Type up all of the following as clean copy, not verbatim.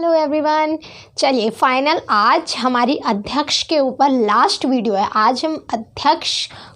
Hello everyone. चलिए final आज हमारी अध्यक्ष के ऊपर लास्ट वीडियो है। आज हम अध्यक्ष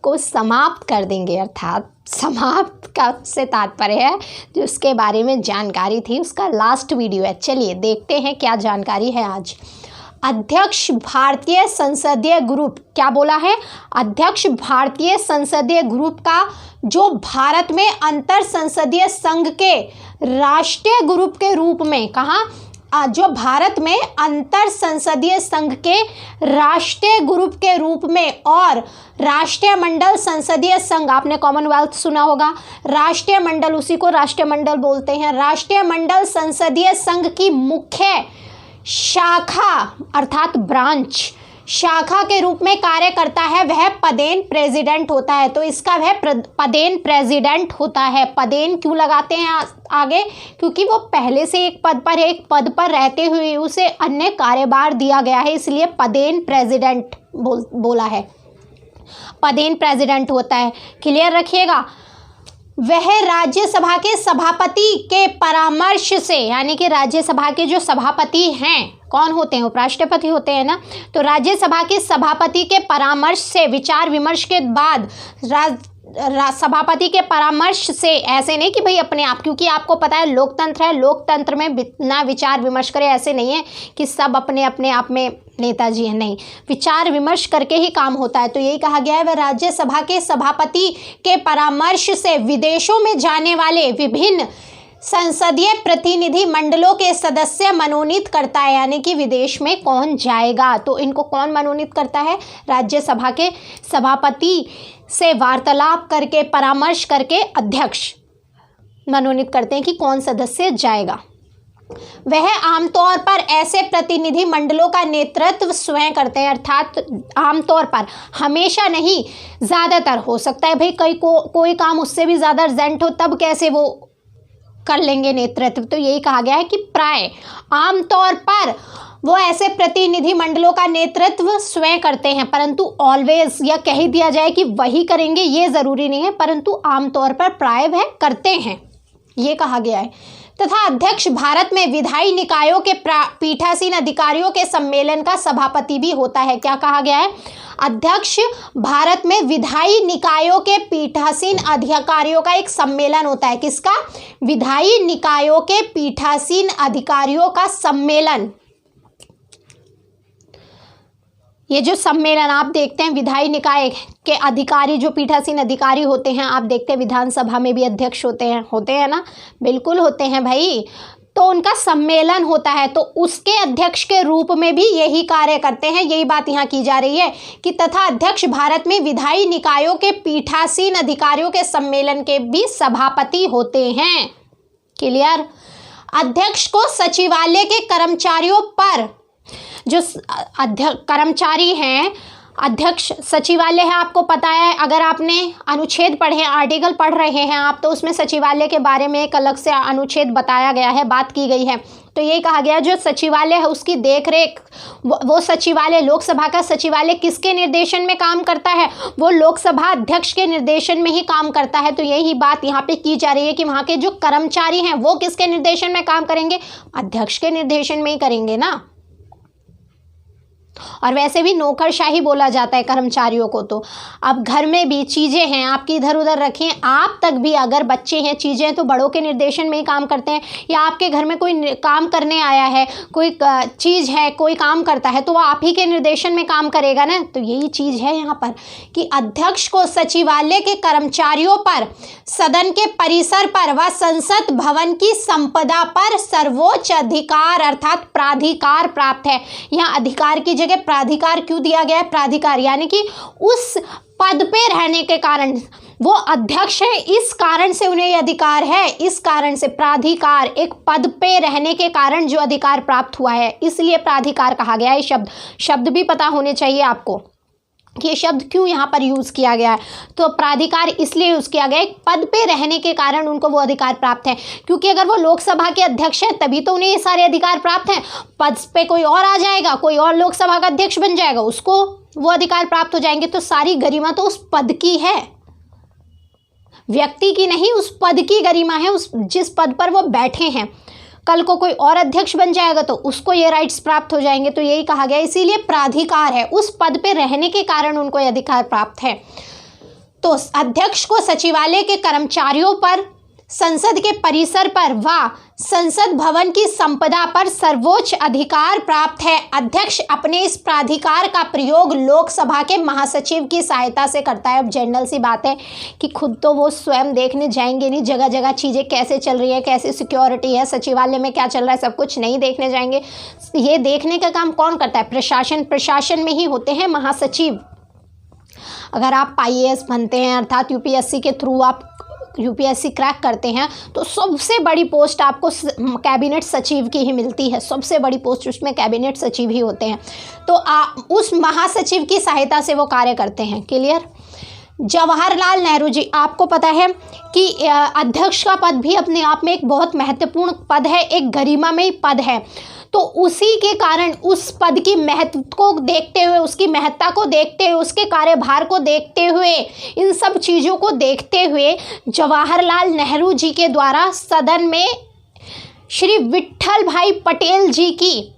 को समाप्त कर देंगे, अर्थात समाप्त का से तात्पर्य है जो उसके बारे में जानकारी थी उसका लास्ट वीडियो है। चलिए देखते हैं क्या जानकारी है आज। अध्यक्ष भारतीय संसदीय ग्रुप, क्या बोला है? अध्यक्ष भारतीय संसदीय ग्रुप का जो भारत में अंतर संसदीय संघ के राष्ट्रीय ग्रुप के रूप में, कहाँ, जो भारत में अंतर संसदीय संघ के राष्ट्रीय ग्रुप के रूप में और राष्ट्रीय मंडल संसदीय संघ, आपने कॉमनवेल्थ सुना होगा, राष्ट्रीय मंडल, उसी को राष्ट्रीय मंडल बोलते हैं। राष्ट्रीय मंडल संसदीय संघ की मुख्य शाखा अर्थात ब्रांच, शाखा के रूप में कार्य करता है, वह पदेन प्रेसिडेंट होता है। तो इसका वह पदेन प्रेसिडेंट होता है। पदेन क्यों लगाते हैं आगे? क्योंकि वो पहले से एक पद पर रहते हुए उसे अन्य कार्यभार दिया गया है, इसलिए पदेन प्रेसिडेंट बोला है। पदेन प्रेसिडेंट होता है, क्लियर रखिएगा। वह राज्यसभा के सभापति के परामर्श से, यानी कि राज्यसभा के जो सभापति हैं, कौन होते हैं? उपराष्ट्रपति होते हैं ना। तो राज्यसभा के सभापति के परामर्श से, विचार विमर्श के बाद सभापति के परामर्श से, ऐसे नहीं कि भाई अपने आप, क्योंकि आपको पता है लोकतंत्र है, लोकतंत्र में बिना विचार विमर्श करे, ऐसे नहीं है कि सब अपने अपने आप में नेताजी हैं, नहीं, विचार विमर्श करके ही काम होता है। तो यही कहा गया है, वह राज्यसभा के सभापति के परामर्श से विदेशों में जाने वाले विभिन्न संसदीय प्रतिनिधि मंडलों के सदस्य मनोनीत करता है, यानी कि विदेश में कौन जाएगा तो इनको कौन मनोनीत करता है? राज्यसभा के सभापति से वार्तालाप करके, परामर्श करके अध्यक्ष मनोनीत करते हैं कि कौन सदस्य जाएगा। वह आमतौर पर ऐसे प्रतिनिधि मंडलों का नेतृत्व स्वयं करते हैं, अर्थात आमतौर पर, हमेशा नहीं, ज़्यादातर। हो सकता है भाई कोई काम उससे भी ज़्यादा अर्जेंट हो, तब कैसे वो कर लेंगे नेतृत्व। तो यही कहा गया है कि प्राय आमतौर पर वो ऐसे प्रतिनिधि मंडलों का नेतृत्व स्वयं करते हैं, परंतु ऑलवेज, या कह ही दिया जाए कि वही करेंगे ये ज़रूरी नहीं है, परंतु आमतौर पर प्राय वह करते हैं, ये कहा गया है। तथा अध्यक्ष भारत में विधायी निकायों के पीठासीन अधिकारियों के सम्मेलन का सभापति भी होता है। क्या कहा गया है? अध्यक्ष भारत में विधायी निकायों के पीठासीन अधिकारियों का एक सम्मेलन होता है। किसका? विधायी निकायों के पीठासीन अधिकारियों का सम्मेलन। ये जो सम्मेलन आप देखते हैं, विधायी निकाय के अधिकारी, जो पीठासीन अधिकारी होते हैं, आप देखते हैं विधानसभा में भी अध्यक्ष होते हैं ना, बिल्कुल होते हैं भाई। तो उनका सम्मेलन होता है, तो उसके अध्यक्ष के रूप में भी यही कार्य करते हैं। यही बात यहाँ की जा रही है कि तथा अध्यक्ष भारत में विधायी निकायों के पीठासीन अधिकारियों के सम्मेलन के भी सभापति होते हैं। क्लियर? अध्यक्ष को सचिवालय के कर्मचारियों पर, जो कर्मचारी हैं, अध्यक्ष सचिवालय है, आपको पता है, अगर आपने अनुच्छेद पढ़े हैं, आर्टिकल पढ़ रहे हैं आप, तो उसमें सचिवालय के बारे में एक अलग से अनुच्छेद बताया गया है, बात की गई है। तो यही कहा गया जो सचिवालय है उसकी देखरेख, वो सचिवालय, लोकसभा का सचिवालय किसके निर्देशन में काम करता है? वो लोकसभा अध्यक्ष के निर्देशन में ही काम करता है। तो यही बात यहाँ पे की जा रही है कि वहाँ के जो कर्मचारी हैं वो किसके निर्देशन में काम करेंगे? अध्यक्ष के निर्देशन में ही करेंगे ना। और वैसे भी नौकरशाही बोला जाता है कर्मचारियों को। तो अब घर में भी चीज़ें हैं आपकी, इधर उधर रखें, आप तक भी अगर बच्चे हैं, चीज़ें हैं, तो बड़ों के निर्देशन में ही काम करते हैं। या आपके घर में कोई काम करने आया है, कोई चीज़ है, कोई काम करता है, तो वो आप ही के निर्देशन में काम करेगा ना। तो यही चीज़ है यहाँ पर कि अध्यक्ष को सचिवालय के कर्मचारियों पर, सदन के परिसर पर व संसद भवन की संपदा पर सर्वोच्च अधिकार अर्थात प्राधिकार प्राप्त है। यहाँ अधिकार की जगह प्राधिकार क्यों दिया गया है? प्राधिकार यानी कि उस पद पे रहने के कारण, वो अध्यक्ष है, इस कारण से उन्हें अधिकार है, इस कारण से प्राधिकार, एक पद पे रहने के कारण जो अधिकार प्राप्त हुआ है, इसलिए प्राधिकार कहा गया है। शब्द भी पता होने चाहिए आपको कि ये शब्द क्यों यहाँ पर यूज़ किया गया है। तो प्राधिकार इसलिए यूज़ किया गया है, पद पे रहने के कारण उनको वो अधिकार प्राप्त है, क्योंकि अगर वो लोकसभा के अध्यक्ष हैं तभी तो उन्हें ये सारे अधिकार प्राप्त हैं। पद पे कोई और आ जाएगा, कोई और लोकसभा का अध्यक्ष बन जाएगा, उसको वो अधिकार प्राप्त हो जाएंगे। तो सारी गरिमा तो उस पद की है, व्यक्ति की नहीं, उस पद की गरिमा है, उस जिस पद पर वो बैठे हैं। कल को कोई और अध्यक्ष बन जाएगा तो उसको ये राइट्स प्राप्त हो जाएंगे। तो यही कहा गया, इसीलिए प्राधिकार है, उस पद पे रहने के कारण उनको ये अधिकार प्राप्त है। तो अध्यक्ष को सचिवालय के कर्मचारियों पर, संसद के परिसर पर व संसद भवन की संपदा पर सर्वोच्च अधिकार प्राप्त है। अध्यक्ष अपने इस प्राधिकार का प्रयोग लोकसभा के महासचिव की सहायता से करता है। अब जनरल सी बात है कि खुद तो वो स्वयं देखने जाएंगे नहीं, जगह जगह चीज़ें कैसे चल रही है, कैसे सिक्योरिटी है, सचिवालय में क्या चल रहा है, सब कुछ नहीं देखने जाएंगे। ये देखने का काम कौन करता है? प्रशासन में ही होते हैं महासचिव। अगर आप IAS बनते हैं, अर्थात यूपीएससी के थ्रू आप यूपीएससी क्रैक करते हैं, तो सबसे बड़ी पोस्ट आपको कैबिनेट सचिव की ही मिलती है। सबसे बड़ी पोस्ट उसमें कैबिनेट सचिव ही होते हैं। तो उस महासचिव की सहायता से वो कार्य करते हैं। क्लियर? जवाहरलाल नेहरू जी, आपको पता है कि अध्यक्ष का पद भी अपने आप में एक बहुत महत्वपूर्ण पद है, एक गरिमामय पद है। तो उसी के कारण उस पद की महत्व को देखते हुए, उसकी महत्ता को देखते हुए, उसके कार्यभार को देखते हुए, इन सब चीज़ों को देखते हुए जवाहरलाल नेहरू जी के द्वारा सदन में श्री विट्ठल भाई पटेल जी की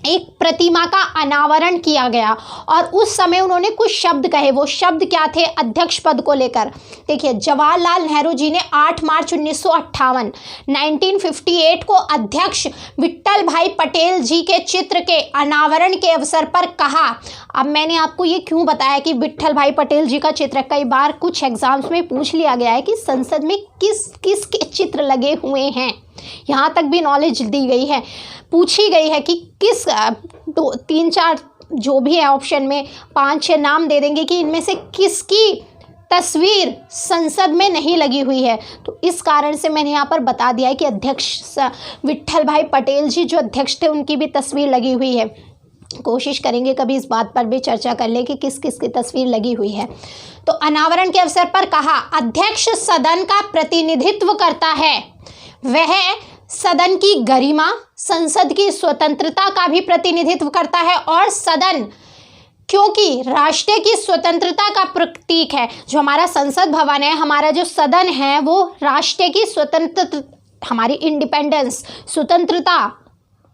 एक प्रतिमा का अनावरण किया गया और उस समय उन्होंने कुछ शब्द कहे। वो शब्द क्या थे अध्यक्ष पद को लेकर? देखिए, जवाहरलाल नेहरू जी ने 8 मार्च 1958 को अध्यक्ष विट्ठल भाई पटेल जी के चित्र के अनावरण के अवसर पर कहा। अब मैंने आपको ये क्यों बताया कि विट्ठल भाई पटेल जी का चित्र, कई बार कुछ एग्जाम्स में पूछ लिया गया है कि संसद में किस किस के चित्र लगे हुए हैं, यहाँ तक भी नॉलेज दी गई है, पूछी गई है कि किस 3-4 जो भी है ऑप्शन में 5-6 नाम दे देंगे कि इनमें से किसकी तस्वीर संसद में नहीं लगी हुई है। तो इस कारण से मैंने यहाँ पर बता दिया है कि अध्यक्ष विट्ठल भाई पटेल जी जो अध्यक्ष थे उनकी भी तस्वीर लगी हुई है। कोशिश करेंगे कभी इस बात पर भी चर्चा कर ले कि किस किस की तस्वीर लगी हुई है। तो अनावरण के अवसर पर कहा, अध्यक्ष सदन का प्रतिनिधित्व करता है, वह सदन की गरिमा, संसद की स्वतंत्रता का भी प्रतिनिधित्व करता है और सदन क्योंकि राष्ट्र की स्वतंत्रता का प्रतीक है। जो हमारा संसद भवन है, हमारा जो सदन है, वो राष्ट्र की स्वतंत्रता, हमारी इंडिपेंडेंस, स्वतंत्रता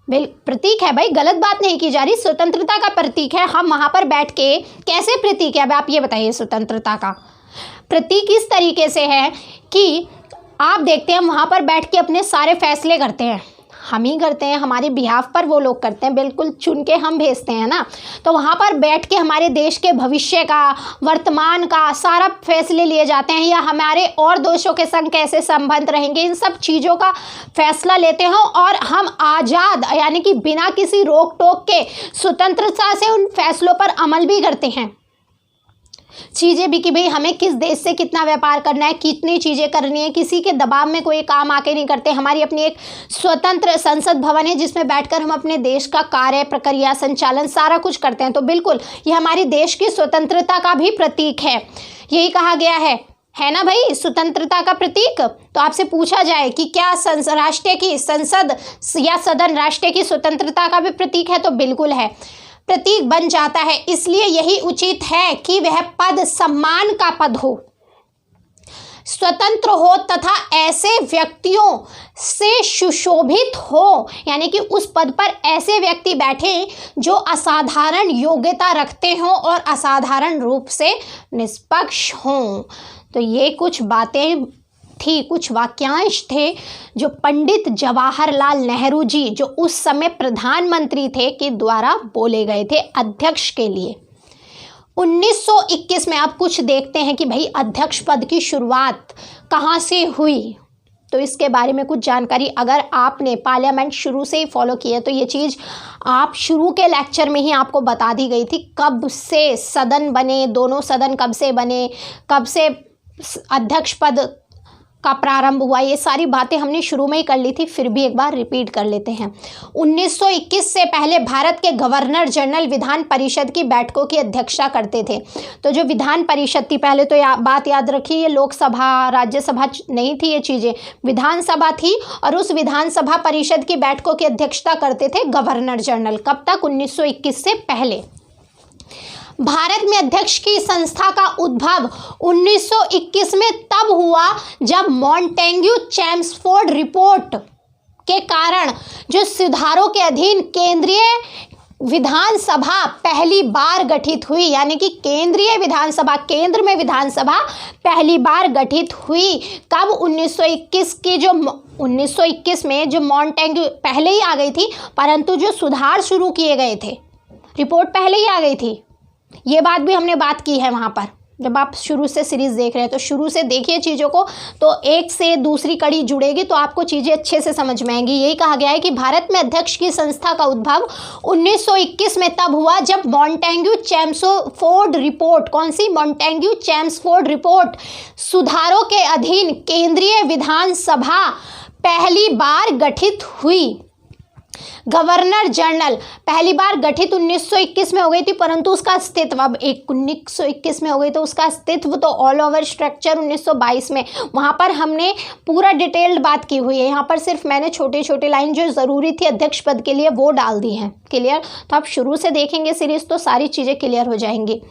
प्रतीक है। भाई गलत बात नहीं की जा रही, स्वतंत्रता का प्रतीक है। हम वहाँ पर बैठ के कैसे प्रतीक है? अब आप ये बताइए, स्वतंत्रता का प्रतीक इस तरीके से है कि आप देखते हैं हम वहाँ पर बैठ के अपने सारे फैसले करते हैं, हम ही करते हैं, हमारे बिहाफ पर वो लोग करते हैं, बिल्कुल चुन के हम भेजते हैं ना। तो वहाँ पर बैठ के हमारे देश के भविष्य का, वर्तमान का सारा फैसले लिए जाते हैं, या हमारे और देशों के संग कैसे संबंध रहेंगे, इन सब चीज़ों का फैसला लेते हैं और हम आज़ाद यानी कि बिना किसी रोक टोक के स्वतंत्रता से उन फैसलों पर अमल भी करते हैं। चीज़ें भी कि भाई हमें किस देश से कितना व्यापार करना है, कितनी चीज़ें करनी है, किसी के दबाव में कोई काम आके नहीं करते। हमारी अपनी एक स्वतंत्र संसद भवन है जिसमें बैठकर हम अपने देश का कार्य, प्रक्रिया, संचालन सारा कुछ करते हैं। तो बिल्कुल ये हमारी देश की स्वतंत्रता का भी प्रतीक है, यही कहा गया है ना भाई, स्वतंत्रता का प्रतीक। तो आपसे पूछा जाए कि क्या राष्ट्र की संसद या सदन राष्ट्र की स्वतंत्रता का भी प्रतीक है, तो बिल्कुल है, प्रतीक बन जाता है। इसलिए यही उचित है कि वह पद सम्मान का पद हो, स्वतंत्र हो तथा ऐसे व्यक्तियों से सुशोभित हो, यानी कि उस पद पर ऐसे व्यक्ति बैठे जो असाधारण योग्यता रखते हों और असाधारण रूप से निष्पक्ष हों। तो ये कुछ बातें थी, कुछ वाक्यांश थे जो पंडित जवाहरलाल नेहरू जी, जो उस समय प्रधानमंत्री थे, के द्वारा बोले गए थे अध्यक्ष के लिए। 1921 में आप कुछ देखते हैं कि भाई अध्यक्ष पद की शुरुआत कहाँ से हुई, तो इसके बारे में कुछ जानकारी अगर आपने पार्लियामेंट शुरू से ही फॉलो किया तो ये चीज़ आप शुरू के लेक्चर में ही आपको बता दी गई थी। कब से सदन बने, दोनों सदन कब से बने, कब से अध्यक्ष पद का प्रारंभ हुआ, ये सारी बातें हमने शुरू में ही कर ली थी, फिर भी एक बार रिपीट कर लेते हैं। 1921 से पहले भारत के गवर्नर जनरल विधान परिषद की बैठकों की अध्यक्षता करते थे। तो जो विधान परिषद थी, पहले तो बात याद रखिए, ये लोकसभा राज्यसभा नहीं थी, ये चीज़ें विधानसभा थी, और उस विधानसभा परिषद की बैठकों की अध्यक्षता करते थे गवर्नर जनरल। कब तक? 1921 से पहले। भारत में अध्यक्ष की संस्था का उद्भव 1921 में तब हुआ जब मॉन्टेग्यू चेम्सफोर्ड रिपोर्ट के कारण जो सुधारों के अधीन केंद्रीय विधानसभा पहली बार गठित हुई, यानी कि केंद्रीय विधानसभा, केंद्र में विधानसभा पहली बार गठित हुई कब? 1921 की जो 1921 में जो मॉन्टेग्यू पहले ही आ गई थी, परंतु जो सुधार शुरू किए गए थे, रिपोर्ट पहले ही आ गई थी। ये बात भी हमने बात की है वहाँ पर, जब आप शुरू से सीरीज़ देख रहे हैं तो शुरू से देखिए चीज़ों को, तो एक से दूसरी कड़ी जुड़ेगी तो आपको चीज़ें अच्छे से समझ में आएंगी। यही कहा गया है कि भारत में अध्यक्ष की संस्था का उद्भव 1921 में तब हुआ जब मॉन्टेग्यू चेम्सफोर्ड रिपोर्ट, कौन सी? मॉन्टेग्यू चेम्सफोर्ड रिपोर्ट, सुधारों के अधीन केंद्रीय विधानसभा पहली बार गठित हुई। गवर्नर जनरल पहली बार गठित 1921 में हो गई थी, परंतु उसका अस्तित्व अब 1921 में हो गई, तो उसका अस्तित्व तो ऑल ओवर स्ट्रक्चर 1922 में, वहाँ पर हमने पूरा डिटेल्ड बात की हुई है। यहाँ पर सिर्फ मैंने छोटे छोटे लाइन जो ज़रूरी थी अध्यक्ष पद के लिए वो डाल दी हैं। क्लियर? तो आप शुरू से देखेंगे सीरीज़ तो सारी चीज़ें क्लियर हो जाएंगी।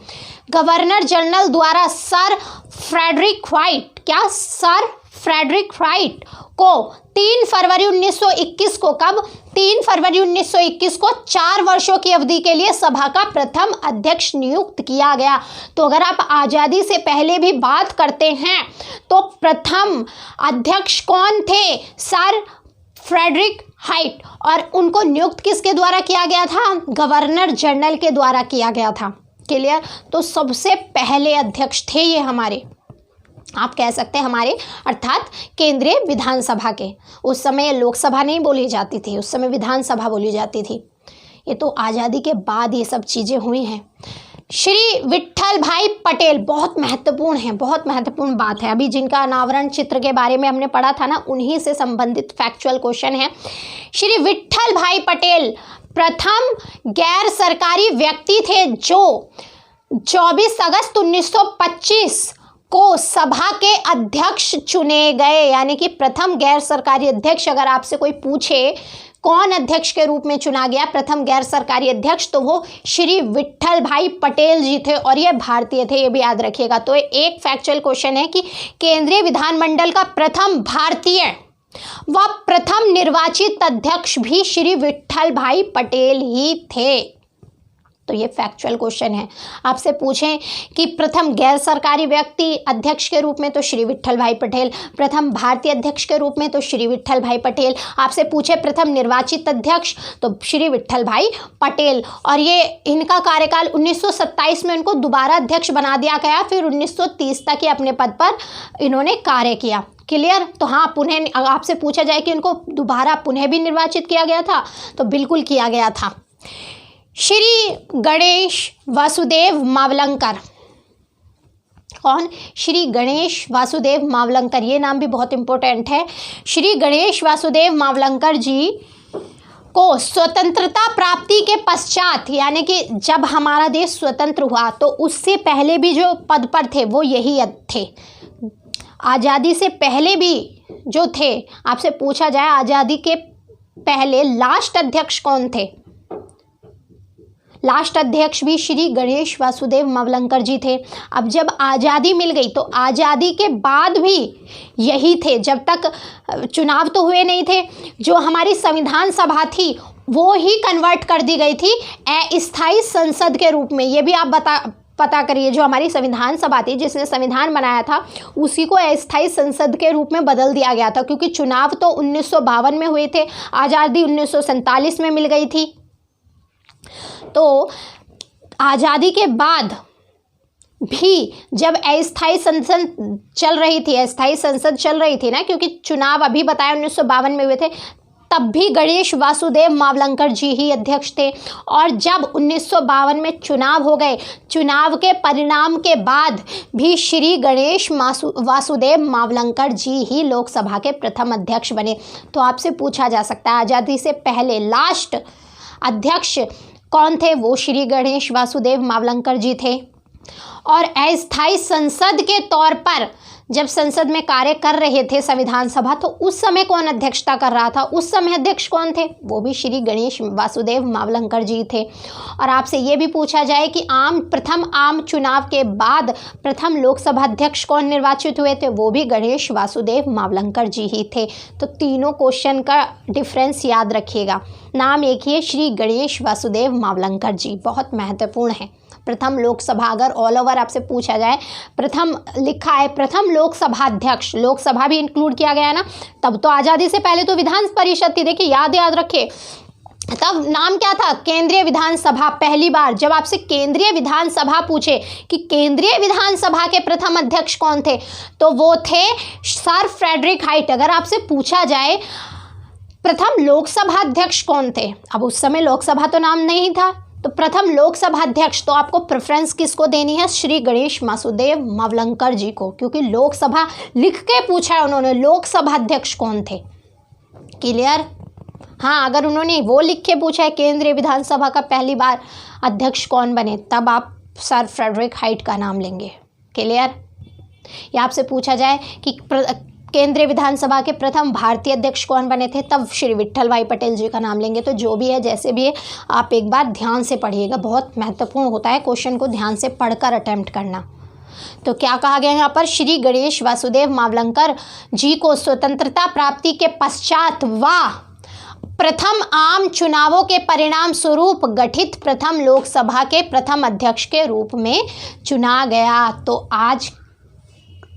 गवर्नर जनरल द्वारा सर फ्रेडरिक व्हाइट, क्या? सर फ्रेडरिक व्हाइट को 3 फरवरी 1921 को, कब? 3 फरवरी 1921 को 4 वर्षों की अवधि के लिए सभा का प्रथम अध्यक्ष नियुक्त किया गया। तो अगर आप आज़ादी से पहले भी बात करते हैं तो प्रथम अध्यक्ष कौन थे? सर फ्रेडरिक व्हाइट, और उनको नियुक्त किसके द्वारा किया गया था? गवर्नर जनरल के द्वारा किया गया था। क्लियर? तो सबसे पहले अध्यक्ष थे ये हमारे, आप कह सकते हैं हमारे, अर्थात केंद्रीय विधानसभा के। उस समय लोकसभा नहीं बोली जाती थी, उस समय विधानसभा बोली जाती थी। ये तो आज़ादी के बाद ये सब चीज़ें हुई हैं। श्री विट्ठल भाई पटेल बहुत महत्वपूर्ण है, बहुत महत्वपूर्ण बात है। अभी जिनका अनावरण चित्र के बारे में हमने पढ़ा था ना, उन्हीं से संबंधित फैक्चुअल क्वेश्चन है। श्री विट्ठल भाई पटेल प्रथम गैर सरकारी व्यक्ति थे जो 24 अगस्त 1925 को सभा के अध्यक्ष चुने गए, यानी कि प्रथम गैर सरकारी अध्यक्ष। अगर आपसे कोई पूछे कौन अध्यक्ष के रूप में चुना गया प्रथम गैर सरकारी अध्यक्ष, तो वो श्री विट्ठल भाई पटेल जी थे, और ये भारतीय थे, ये भी याद रखिएगा। तो एक फैक्चुअल क्वेश्चन है कि केंद्रीय विधानमंडल का प्रथम भारतीय व प्रथम निर्वाचित अध्यक्ष भी श्री विट्ठल भाई पटेल ही थे। तो ये फैक्चुअल क्वेश्चन है। आपसे पूछें कि प्रथम गैर सरकारी व्यक्ति अध्यक्ष के रूप में तो श्री विट्ठल भाई पटेल, प्रथम भारतीय अध्यक्ष के रूप में तो श्री विट्ठल भाई पटेल, आपसे पूछे प्रथम निर्वाचित अध्यक्ष तो श्री विट्ठल भाई पटेल। और ये इनका कार्यकाल 1927 में उनको दोबारा अध्यक्ष बना दिया गया, फिर 1930 तक ही अपने पद पर इन्होंने कार्य किया। क्लियर? तो हाँ, पुनः आपसे पूछा जाए कि इनको दोबारा पुनः भी निर्वाचित किया गया था, तो बिल्कुल किया गया था। श्री गणेश वासुदेव मावलंकर, कौन? श्री गणेश वासुदेव मावलंकर, ये नाम भी बहुत इंपॉर्टेंट है। श्री गणेश वासुदेव मावलंकर जी को स्वतंत्रता प्राप्ति के पश्चात, यानी कि जब हमारा देश स्वतंत्र हुआ तो उससे पहले भी जो पद पर थे वो यही थे। आज़ादी से पहले भी जो थे, आपसे पूछा जाए आज़ादी के पहले लास्ट अध्यक्ष कौन थे? लास्ट अध्यक्ष भी श्री गणेश वासुदेव मावलंकर जी थे। अब जब आज़ादी मिल गई तो आज़ादी के बाद भी यही थे, जब तक चुनाव तो हुए नहीं थे। जो हमारी संविधान सभा थी वो ही कन्वर्ट कर दी गई थी अस्थायी संसद के रूप में। ये भी आप पता करिए, जो हमारी संविधान सभा थी जिसने संविधान बनाया था उसी को अस्थायी संसद के रूप में बदल दिया गया था, क्योंकि चुनाव तो 1952 में हुए थे, आज़ादी 1947 में मिल गई थी। तो आज़ादी के बाद भी जब अस्थायी संसद चल रही थी ना, क्योंकि चुनाव अभी बताया 1952 में हुए थे, तब भी गणेश वासुदेव मावलंकर जी ही अध्यक्ष थे। और जब 1952 में चुनाव हो गए, चुनाव के परिणाम के बाद भी श्री गणेश वासुदेव मावलंकर जी ही लोकसभा के प्रथम अध्यक्ष बने। तो आपसे पूछा जा सकता है आज़ादी से पहले लास्ट अध्यक्ष कौन थे? वो श्री गणेश वासुदेव मावलंकर जी थे। और अस्थायी संसद के तौर पर जब संसद में कार्य कर रहे थे संविधान सभा, तो उस समय कौन अध्यक्षता कर रहा था, उस समय अध्यक्ष कौन थे, वो भी श्री गणेश वासुदेव मावलंकर जी थे। और आपसे ये भी पूछा जाए कि प्रथम आम चुनाव के बाद प्रथम लोकसभा अध्यक्ष कौन निर्वाचित हुए थे, वो भी गणेश वासुदेव मावलंकर जी ही थे। तो तीनों क्वेश्चन का डिफरेंस याद रखिएगा। नाम एक ही है, श्री गणेश वासुदेव मावलंकर जी, बहुत महत्वपूर्ण है। प्रथम लोकसभा, अगर ऑल ओवर आपसे पूछा जाए, प्रथम लिखा है प्रथम लोकसभा अध्यक्ष, लोकसभा भी इंक्लूड किया गया ना, तब तो आज़ादी से पहले तो विधान परिषद थी। देखिए याद रखे, तब नाम क्या था, केंद्रीय विधानसभा। पहली बार जब आपसे केंद्रीय विधानसभा पूछे कि केंद्रीय विधानसभा के प्रथम अध्यक्ष कौन थे, तो वो थे सर फ्रेडरिक हाइट। अगर आपसे पूछा जाए प्रथम लोकसभा अध्यक्ष कौन थे, अब उस समय लोकसभा तो नाम नहीं था, तो प्रथम लोकसभा अध्यक्ष, तो आपको प्रेफरेंस किसको देनी है, श्री गणेश वासुदेव मावलंकर जी को, क्योंकि लोकसभा लिख के पूछा है उन्होंने, लोकसभा अध्यक्ष कौन थे। क्लियर? हाँ, अगर उन्होंने वो लिख के पूछा है केंद्रीय विधानसभा का पहली बार अध्यक्ष कौन बने, तब आप सर फ्रेडरिक हाइट का नाम लेंगे। क्लियर? या आपसे पूछा जाए कि केंद्रीय विधानसभा के प्रथम भारतीय अध्यक्ष कौन बने थे, तब श्री विट्ठल भाई पटेल जी का नाम लेंगे। तो जो भी है, जैसे भी है, आप एक बार ध्यान से पढ़िएगा, बहुत महत्वपूर्ण होता है क्वेश्चन को ध्यान से पढ़कर अटेम्प्ट करना। तो क्या कहा गया यहाँ पर, श्री गणेश वासुदेव मावलंकर जी को स्वतंत्रता प्राप्ति के पश्चात व प्रथम आम चुनावों के परिणाम स्वरूप गठित प्रथम लोकसभा के प्रथम अध्यक्ष के रूप में चुना गया। तो आज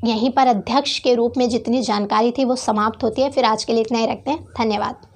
यहीं पर अध्यक्ष के रूप में जितनी जानकारी थी वो समाप्त होती है। फिर आज के लिए इतना ही रखते हैं। धन्यवाद।